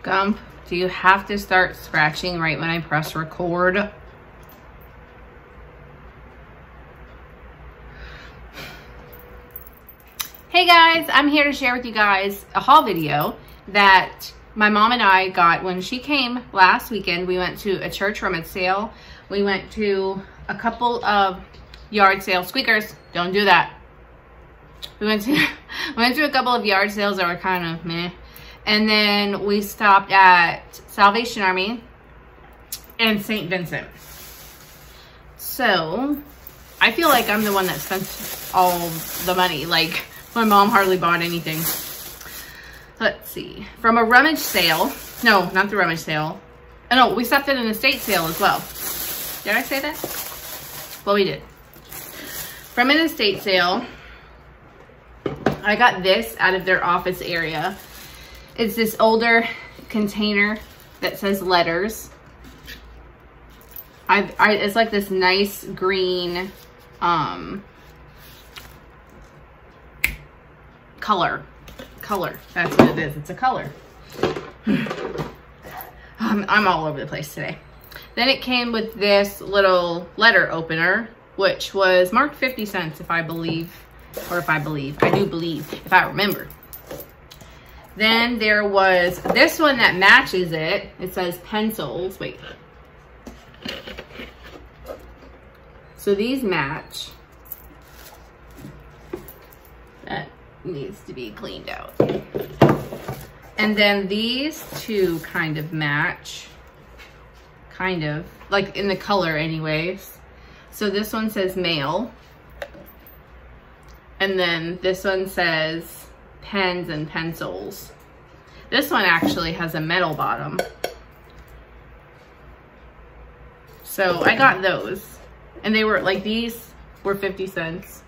Gump, do you have to start scratching right when I press record? Hey guys, I'm here to share with you guys a haul video that my mom and I got when she came last weekend. We went to a church rummage sale. We went to a couple of yard sales. Squeakers, don't do that. We went to a couple of yard sales that were kind of meh. And then we stopped at Salvation Army and St. Vincent. So I feel like I'm the one that spent all the money. Like, my mom hardly bought anything. Let's see. From a rummage sale. No, not the rummage sale. Oh, no, we stopped at an estate sale as well. Did I say that? Well, we did. From an estate sale, I got this out of their office area. It's this older container that says letters. It's like this nice green color. That's what it is. It's a color. I'm all over the place today. Then it came with this little letter opener, which was marked 50 cents, if I do believe, if I remember. Then there was this one that matches it. It says pencils. Wait. So these match. That needs to be cleaned out. And then these two kind of match. Kind of. Like in the color anyways. So this one says mail. And then this one says pens and pencils. This one actually has a metal bottom. So I got those. And they were like, these were 50 cents.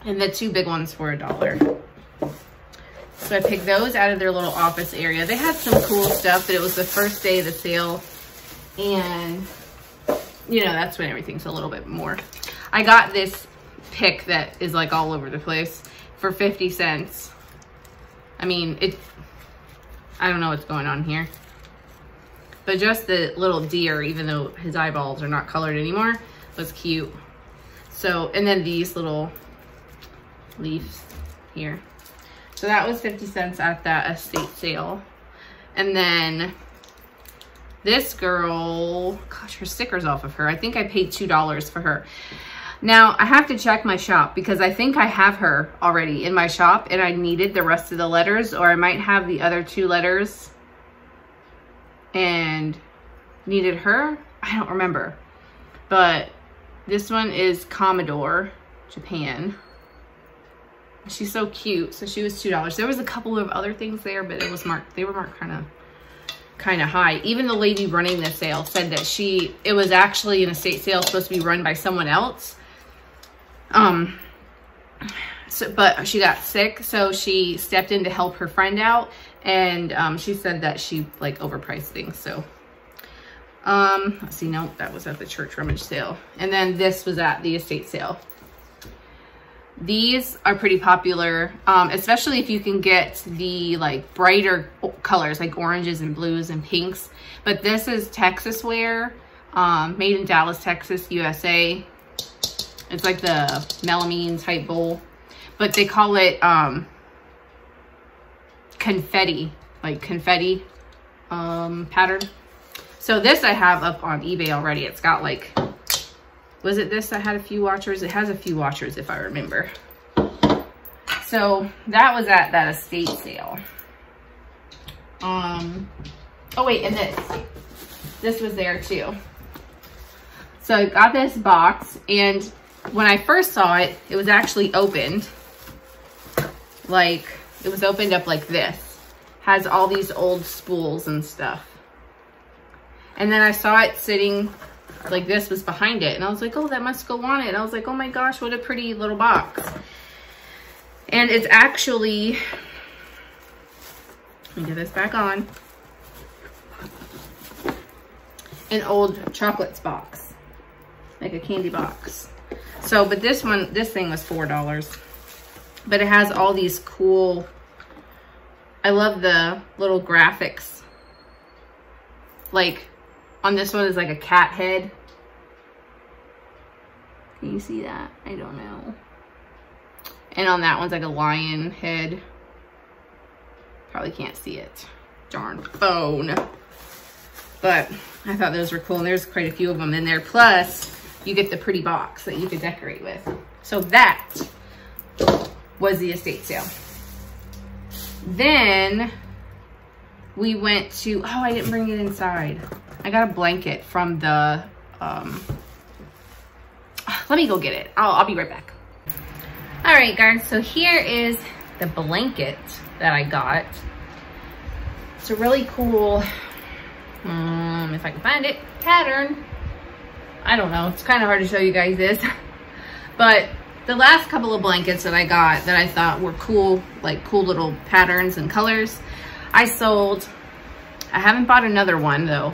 And the two big ones were $1. So I picked those out of their little office area. They had some cool stuff, but it was the first day of the sale. And, you know, that's when everything's a little bit more. I got this pick that is like all over the place for 50 cents. I mean, I don't know what's going on here. But just the little deer, even though his eyeballs are not colored anymore, was cute. So, and then these little leaves here. So that was 50 cents at that estate sale. And then this girl, gosh, her sticker's off of her. I think I paid $2 for her. Now, I have to check my shop because I think I have her already in my shop and I needed the rest of the letters, or I might have the other two letters and needed her. I don't remember. But this one is Commodore, Japan. She's so cute. So she was $2. There was a couple of other things there, but it was marked, they were marked kind of high. Even the lady running the sale said that it was actually an estate sale supposed to be run by someone else. But she got sick, so she stepped in to help her friend out, and she said that she like overpriced things. So let's see, no, that was at the church rummage sale, and then this was at the estate sale. These are pretty popular, especially if you can get the like brighter colors like oranges and blues and pinks. But this is Texas wear, made in Dallas, Texas, USA. It's like the melamine type bowl, but they call it confetti, like confetti pattern. So this I have up on eBay already. It's got like, was it this that had a few watchers? It has a few watchers if I remember. So that was at that estate sale. Oh wait, and this was there too. So I got this box, and when I first saw it, it was actually opened. Like, it was opened up like this. Has all these old spools and stuff. And then I saw it sitting like this was behind it. And I was like, oh, that must go on it. And I was like, oh my gosh, what a pretty little box. And it's actually, let me get this back on, an old chocolates box, like a candy box. So, but this thing was $4. But it has all these cool, I love the little graphics. Like on this one is like a cat head. Can you see that? I don't know. And on that one's like a lion head. Probably can't see it. Darn phone. But I thought those were cool, and there's quite a few of them in there. Plus, you get the pretty box that you could decorate with. So that was the estate sale. Then we went to, oh, I didn't bring it inside. I got a blanket from the, let me go get it. I'll be right back. All right, guys, so here is the blanket that I got. It's a really cool, if I can find it, pattern. I don't know, it's kind of hard to show you guys this, but the last couple of blankets that I got that I thought were cool, like cool little patterns and colors, I sold. I haven't bought another one though,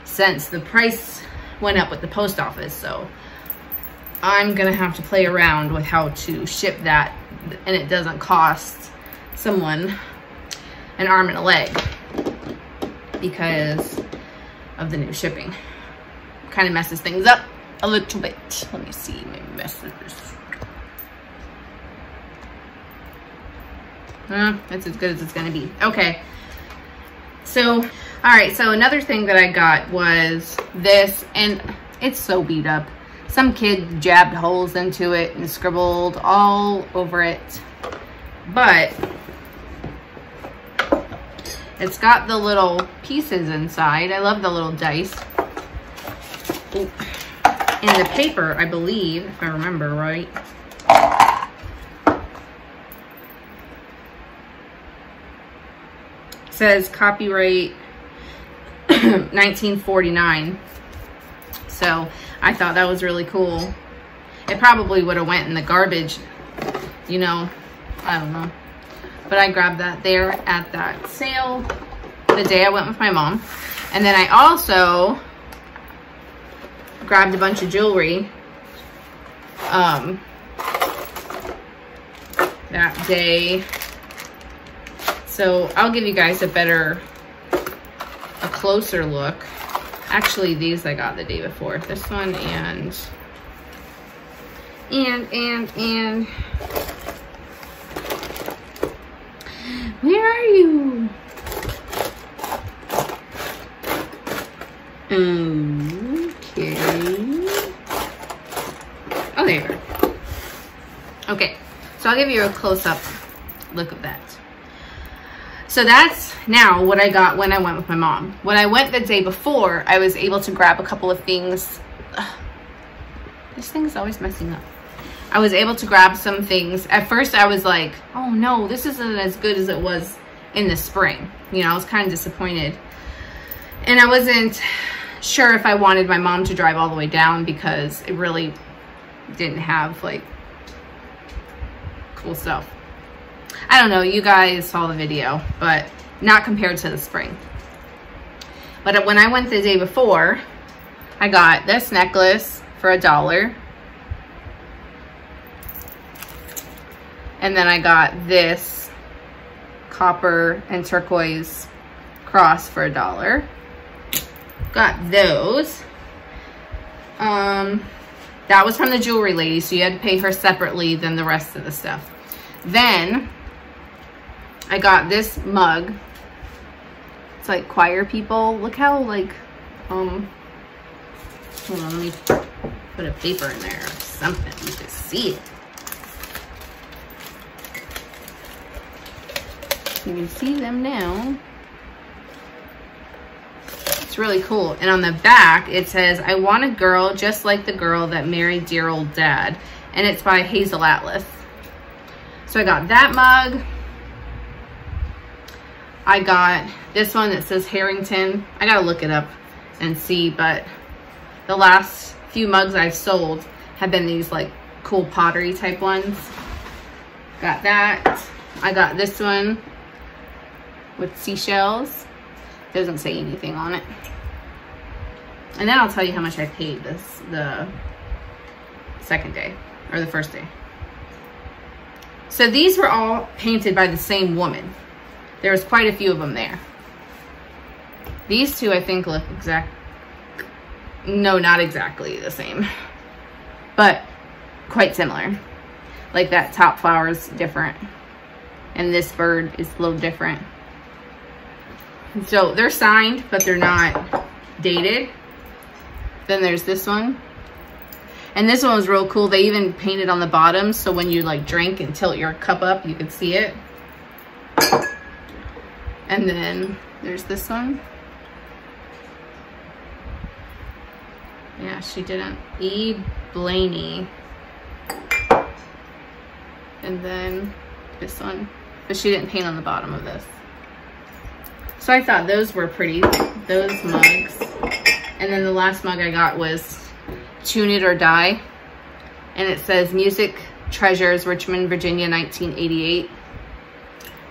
since the price went up with the post office, so I'm gonna have to play around with how to ship that, and it doesn't cost someone an arm and a leg because of the new shipping. Kind of messes things up a little bit. Let me see my messages. That's as good as it's gonna be. Okay, so, all right, so another thing that I got was this, and it's so beat up. Some kid jabbed holes into it and scribbled all over it, but it's got the little pieces inside. I love the little dice. Ooh. And the paper, I believe, if I remember right, says copyright 1949. So I thought that was really cool. It probably would have went in the garbage, you know, I don't know. But I grabbed that there at that sale the day I went with my mom. And then I also grabbed a bunch of jewelry that day. So I'll give you guys a closer look. Actually, these I got the day before. This one and where are you? Okay. Oh, there you are. Okay, so I'll give you a close-up look of that. So that's now what I got when I went with my mom. When I went the day before, I was able to grab a couple of things. Ugh, this thing's always messing up. I was able to grab some things. At first I was like, oh no, this isn't as good as it was in the spring. You know, I was kind of disappointed. And I wasn't sure if I wanted my mom to drive all the way down because it really didn't have like cool stuff. I don't know, you guys saw the video, but not compared to the spring. But when I went the day before, I got this necklace for $1. And then I got this copper and turquoise cross for $1. Got those. That was from the jewelry lady, so you had to pay her separately than the rest of the stuff. Then I got this mug. It's like choir people. Look how like, hold on, let me put a paper in there or something. You can see it. You can see them now. It's really cool. And on the back, it says, I want a girl just like the girl that married dear old dad. And it's by Hazel Atlas. So I got that mug. I got this one that says Harrington. I gotta look it up and see, but the last few mugs I've sold have been these like cool pottery type ones. Got that. I got this one with seashells. Doesn't say anything on it. And then I'll tell you how much I paid the second day, or the first day. So these were all painted by the same woman. There was quite a few of them there. These two I think look no, not exactly the same, but quite similar. Like that top flower is different, and this bird is a little different. So they're signed, but they're not dated. Then there's this one. And this one was real cool. They even painted on the bottom, so when you like drink and tilt your cup up, you could see it. And then there's this one. Yeah, she didn't. E. Blaney. And then this one. But she didn't paint on the bottom of this. So I thought those were pretty, those mugs. And then the last mug I got was Tune It or Die. And it says Music Treasures, Richmond, Virginia, 1988.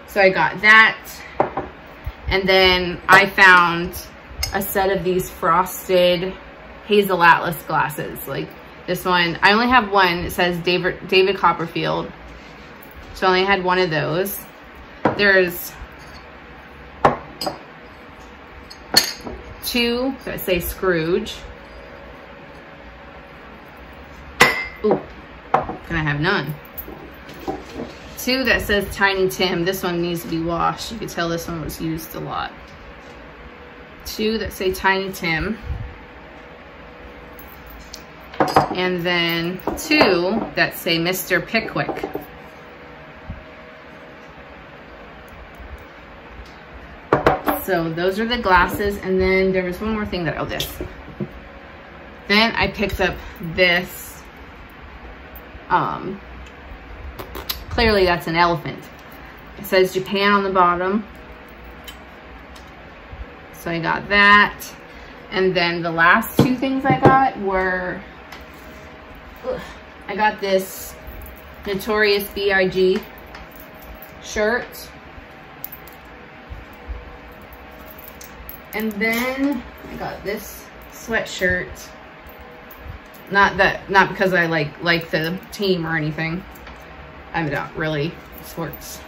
So I got that. And then I found a set of these frosted Hazel Atlas glasses. Like this one, I only have one. It says David Copperfield. So I only had one of those. There's two that say Scrooge. Ooh, can I have none? Two that says Tiny Tim. This one needs to be washed. You can tell this one was used a lot. Two that say Tiny Tim. And then two that say Mr. Pickwick. So those are the glasses. And then there was one more thing that, oh, this. Then I picked up this. Clearly that's an elephant. It says Japan on the bottom. So I got that. And then the last two things I got were, I got this Notorious B.I.G. shirt. And then I got this sweatshirt. Not because I like the team or anything. I'm not really a sports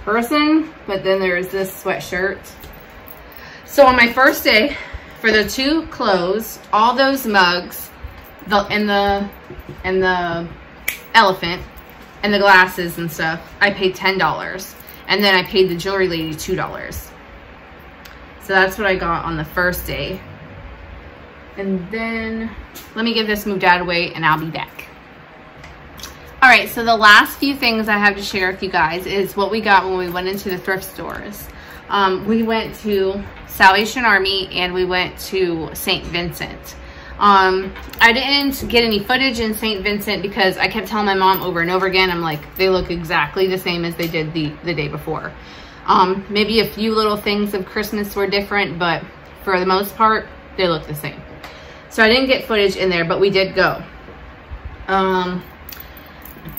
person, but then there's this sweatshirt. So on my first day, for the two clothes, all those mugs, and the elephant, and the glasses and stuff, I paid $10. And then I paid the jewelry lady $2. So that's what I got on the first day. And then, let me get this moved out of the way and I'll be back. All right, so the last few things I have to share with you guys is what we got when we went into the thrift stores. We went to Salvation Army and we went to St. Vincent. I didn't get any footage in St. Vincent because I kept telling my mom over and over again, I'm like, they look exactly the same as they did the day before. Maybe a few little things of Christmas were different, but for the most part, they look the same. So I didn't get footage in there, but we did go.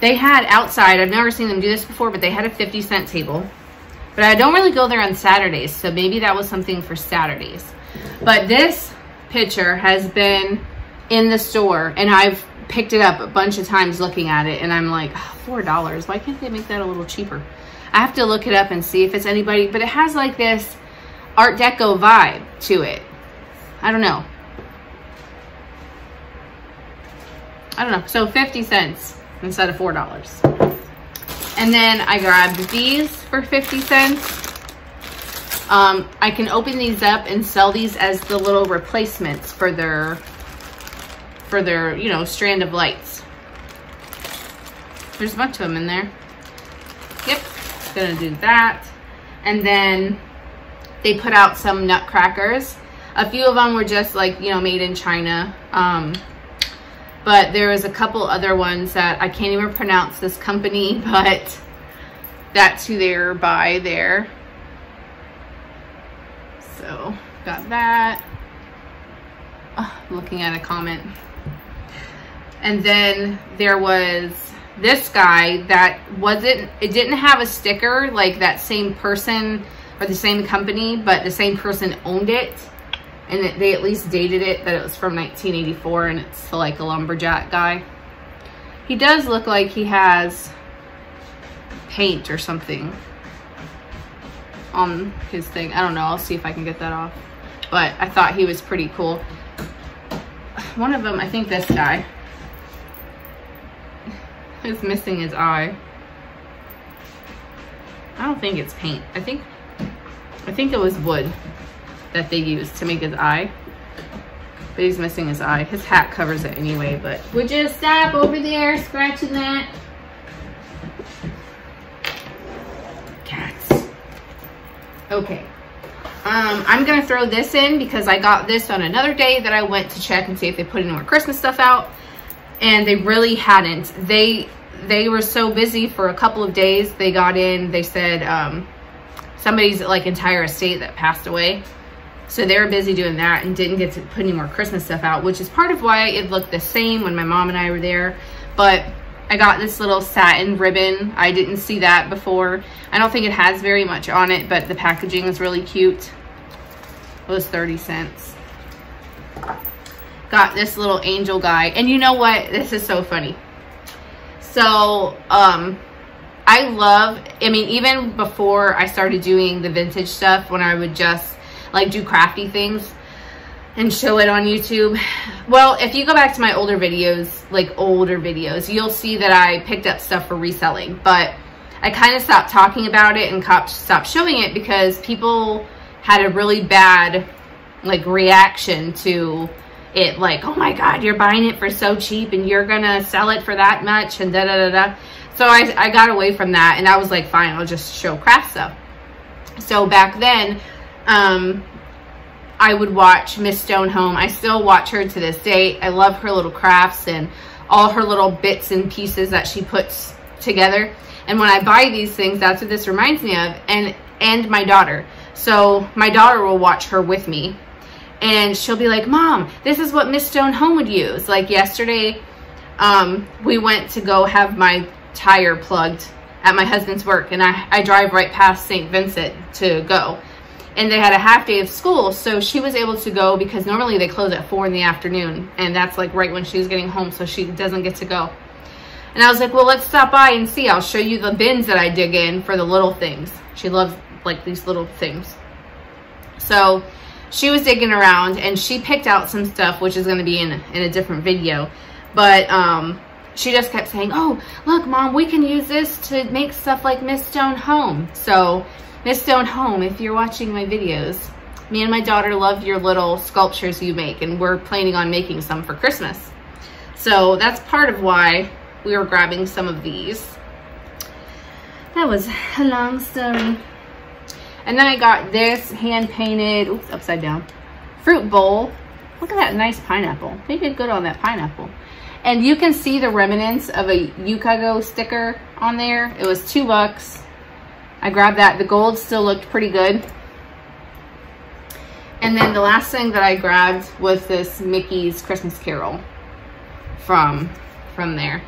They had outside, I've never seen them do this before, but they had a 50-cent table. But I don't really go there on Saturdays, so maybe that was something for Saturdays. But this picture has been in the store, and I've picked it up a bunch of times looking at it, and I'm like, oh, $4, why can't they make that a little cheaper? I have to look it up and see if it's anybody, but it has like this Art Deco vibe to it. I don't know. So 50 cents instead of $4. And then I grabbed these for 50 cents. I can open these up and sell these as the little replacements for their, you know, strand of lights. There's a bunch of them in there. Yep, gonna do that. And then they put out some nutcrackers. A few of them were just like, you know, made in China. But there was a couple other ones that I can't even pronounce this company, but that's who they were by there. So got that. Oh, looking at a comment. And then there was this guy that it didn't have a sticker like that same person or the same company, but the same person owned it. And they at least dated it that it was from 1984, and it's like a lumberjack guy. He does look like he has paint or something. on his thing. I don't know. I'll see if I can get that off. But I thought he was pretty cool. One of them, I think this guy, is missing his eye. I don't think it's paint. I think it was wood that they used to make his eye. But he's missing his eye. His hat covers it anyway, but would you stop over there scratching that? Cats. Okay. I'm gonna throw this in because I got this on another day that I went to check and see if they put any more Christmas stuff out, and they really hadn't. They were so busy for a couple of days. They got in, they said somebody's like entire estate that passed away, so they were busy doing that and didn't get to put any more Christmas stuff out, which is part of why it looked the same when my mom and I were there. But I got this little satin ribbon. I didn't see that before. I don't think it has very much on it, but the packaging is really cute. It was 30 cents. Got this little angel guy. And you know what? This is so funny. So, I mean, even before I started doing the vintage stuff, when I would just like do crafty things and show it on YouTube. Well, if you go back to my older videos, you'll see that I picked up stuff for reselling, but I kind of stopped talking about it and stopped showing it because people had a really bad like reaction to it, like, oh my God, you're buying it for so cheap and you're gonna sell it for that much and da da da da. So I got away from that, and I was like, fine, I'll just show craft stuff. So back then, I would watch Miss Stone Home. I still watch her to this day. I love her little crafts and all her little bits and pieces that she puts together. And when I buy these things, that's what this reminds me of. And my daughter. So my daughter will watch her with me, and she'll be like, Mom, this is what Miss Stone Home would use. Like yesterday, we went to go have my tire plugged at my husband's work, and I drive right past St. Vincent to go. And they had a half day of school, so she was able to go because normally they close at 4 in the afternoon, and that's like right when she was getting home, so she doesn't get to go. And I was like, well, let's stop by and see. I'll show you the bins that I dig in for the little things. She loves like these little things. So she was digging around, and she picked out some stuff, which is going to be in a different video. But she just kept saying, oh, look, Mom, we can use this to make stuff like Miss Stone Home. So Miss Stone Home, if you're watching my videos, me and my daughter love your little sculptures you make, and we're planning on making some for Christmas. So that's part of why we were grabbing some of these. That was a long story. And then I got this hand-painted, oops, upside down, fruit bowl. Look at that nice pineapple. They did good on that pineapple. And you can see the remnants of a Yukago sticker on there. It was $2. I grabbed that. The gold still looked pretty good. And then the last thing that I grabbed was this Mickey's Christmas Carol from there.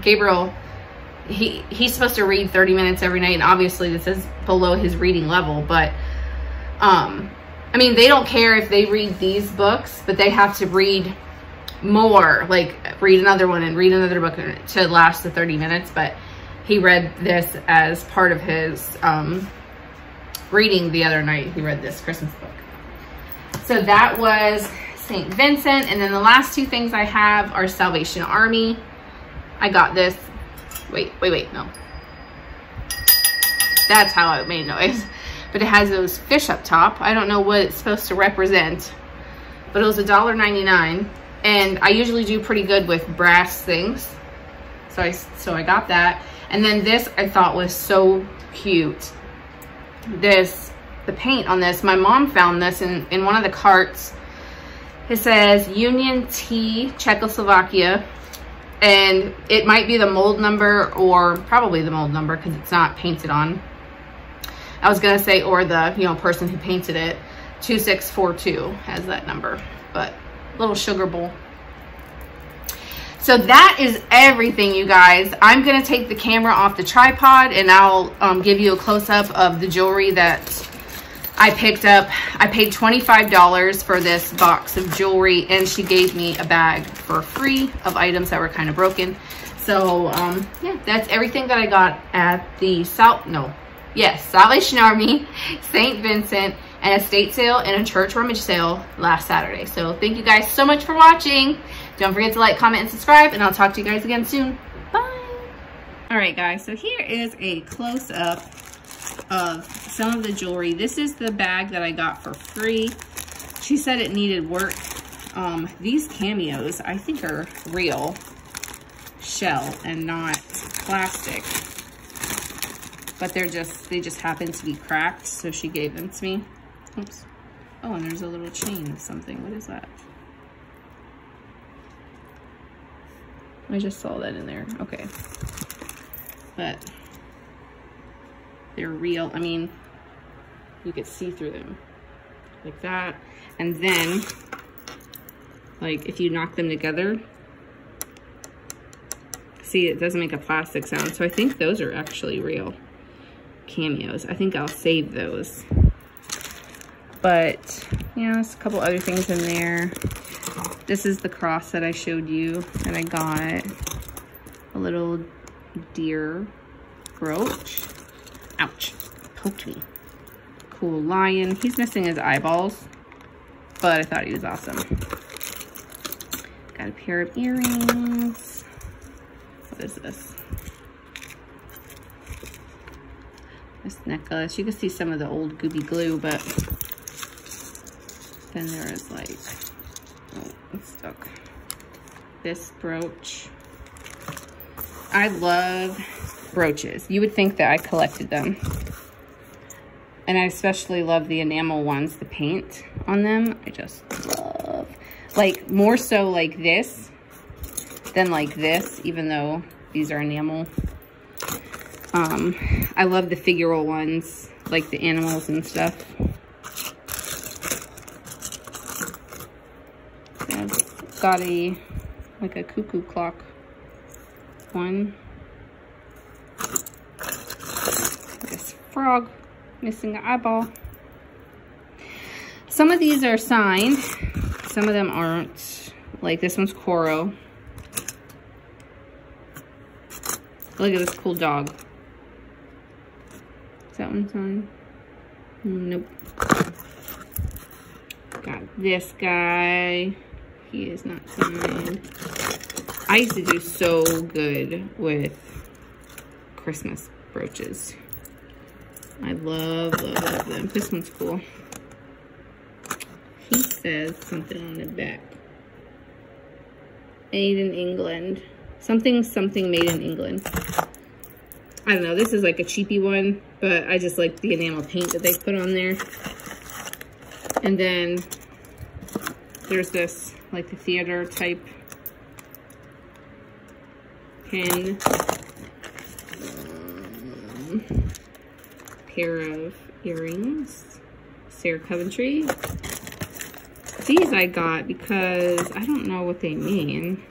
Gabriel, he's supposed to read 30 minutes every night, and obviously this is below his reading level, but I mean, they don't care if they read these books, but they have to read more, like read another one and read another book to last the 30 minutes. But he read this as part of his reading the other night. He read this Christmas book. So that was St. Vincent. And then the last two things I have are Salvation Army. I got this. Wait, no. That's how it made noise. But it has those fish up top. I don't know what it's supposed to represent, but it was $1.99. And I usually do pretty good with brass things. So I got that. And then this I thought was so cute. The paint on this, my mom found this in one of the carts. It says Union T, Czechoslovakia. And it might be the mold number, or probably the mold number because it's not painted on. I was gonna say, or the person who painted it. 2642 has that number, but little sugar bowl. So that is everything, you guys. I'm gonna take the camera off the tripod, and I'll give you a close-up of the jewelry that I picked up. I paid $25 for this box of jewelry, and she gave me a bag for free of items that were kind of broken. So yeah, that's everything that I got at the Yes, Salvation Army, St. Vincent, an estate sale, and a church rummage sale last Saturday. So thank you guys so much for watching. Don't forget to like, comment, and subscribe, and I'll talk to you guys again soon. Bye. All right, guys, so here is a close-up of some of the jewelry. This is the bag that I got for free. She said it needed work. These cameos, I think, are real shell and not plastic. But they just happen to be cracked, so she gave them to me. Oops. Oh, and there's a little chain of something. What is that? I just saw that in there. Okay. But they're real. I mean, you could see through them like that. And then, like, if you knock them together, see, it doesn't make a plastic sound. So I think those are actually real cameos. I think I'll save those. But yeah, there's a couple other things in there. This is the cross that I showed you that I got. A little deer brooch. Ouch, poked me. Cool lion. He's missing his eyeballs, but I thought he was awesome. Got a pair of earrings. What is this? This necklace. You can see some of the old gooby glue, but then there is like, oh, it's stuck. This brooch. I love brooches. You would think that I collected them. And I especially love the enamel ones, the paint on them. I just love, like, more so like this than like this, even though these are enamel. I love the figural ones, like the animals and stuff. I've got like a cuckoo clock one. This frog missing an eyeball. Some of these are signed, some of them aren't. Like this one's Coro. Look at this cool dog. Is that one signed? Nope. Got this guy. He is not signed. I used to do so good with Christmas brooches. I love, love, love them. This one's cool. He says something on the back. Made in England. Something, something made in England. I don't know. This is like a cheapy one, but I just like the enamel paint that they put on there. And then there's this, like the theater type pin. Pair of earrings. Sarah Coventry. These I got because I don't know what they mean.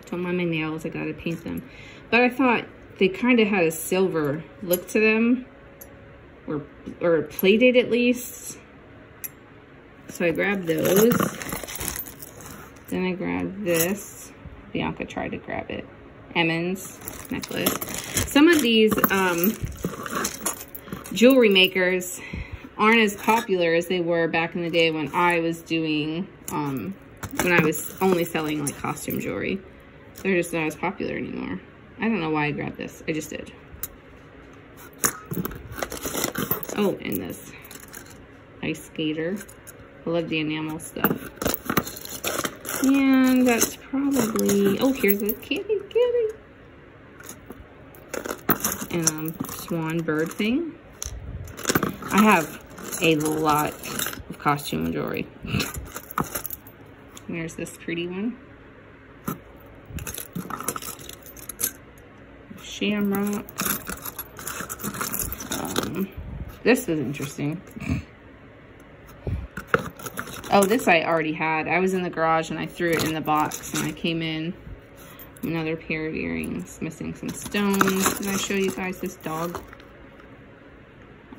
Don't mind my nails, I gotta paint them. But I thought they kind of had a silver look to them, or plated at least. So I grabbed those. Then I grabbed this. Bianca tried to grab it. Emmons necklace. Some of these jewelry makers aren't as popular as they were back in the day when I was doing, when I was only selling like costume jewelry. They're just not as popular anymore. I don't know why I grabbed this. I just did. Oh, and this ice skater. I love the enamel stuff. And that's probably, oh, here's a kitty. And swan bird thing. I have a lot of costume jewelry. There's this pretty one. Shamrock. This was interesting. Oh, this I already had. I was in the garage and I threw it in the box and I came in. Another pair of earrings, missing some stones. Did I show you guys this dog?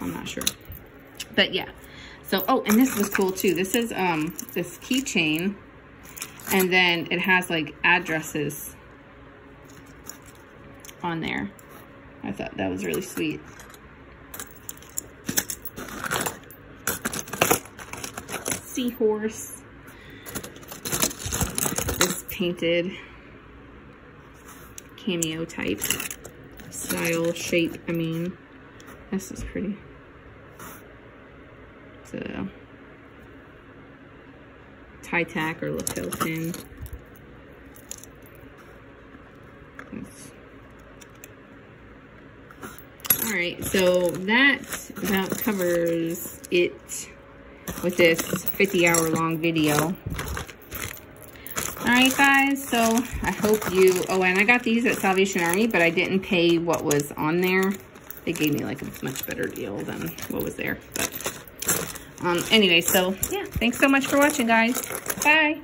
I'm not sure. But yeah. So, oh, and this was cool too. This is this keychain, and then it has like addresses on there. I thought that was really sweet. seahorse. This painted cameo type style shape. I mean, this is pretty. It's a tie tack or lapel pin. All right, so that about covers it with this 50-hour long video. All right, guys, so I hope you, oh, and I got these at Salvation Army, but I didn't pay what was on there. They gave me like a much better deal than what was there. But anyway, so yeah, thanks so much for watching, guys. Bye.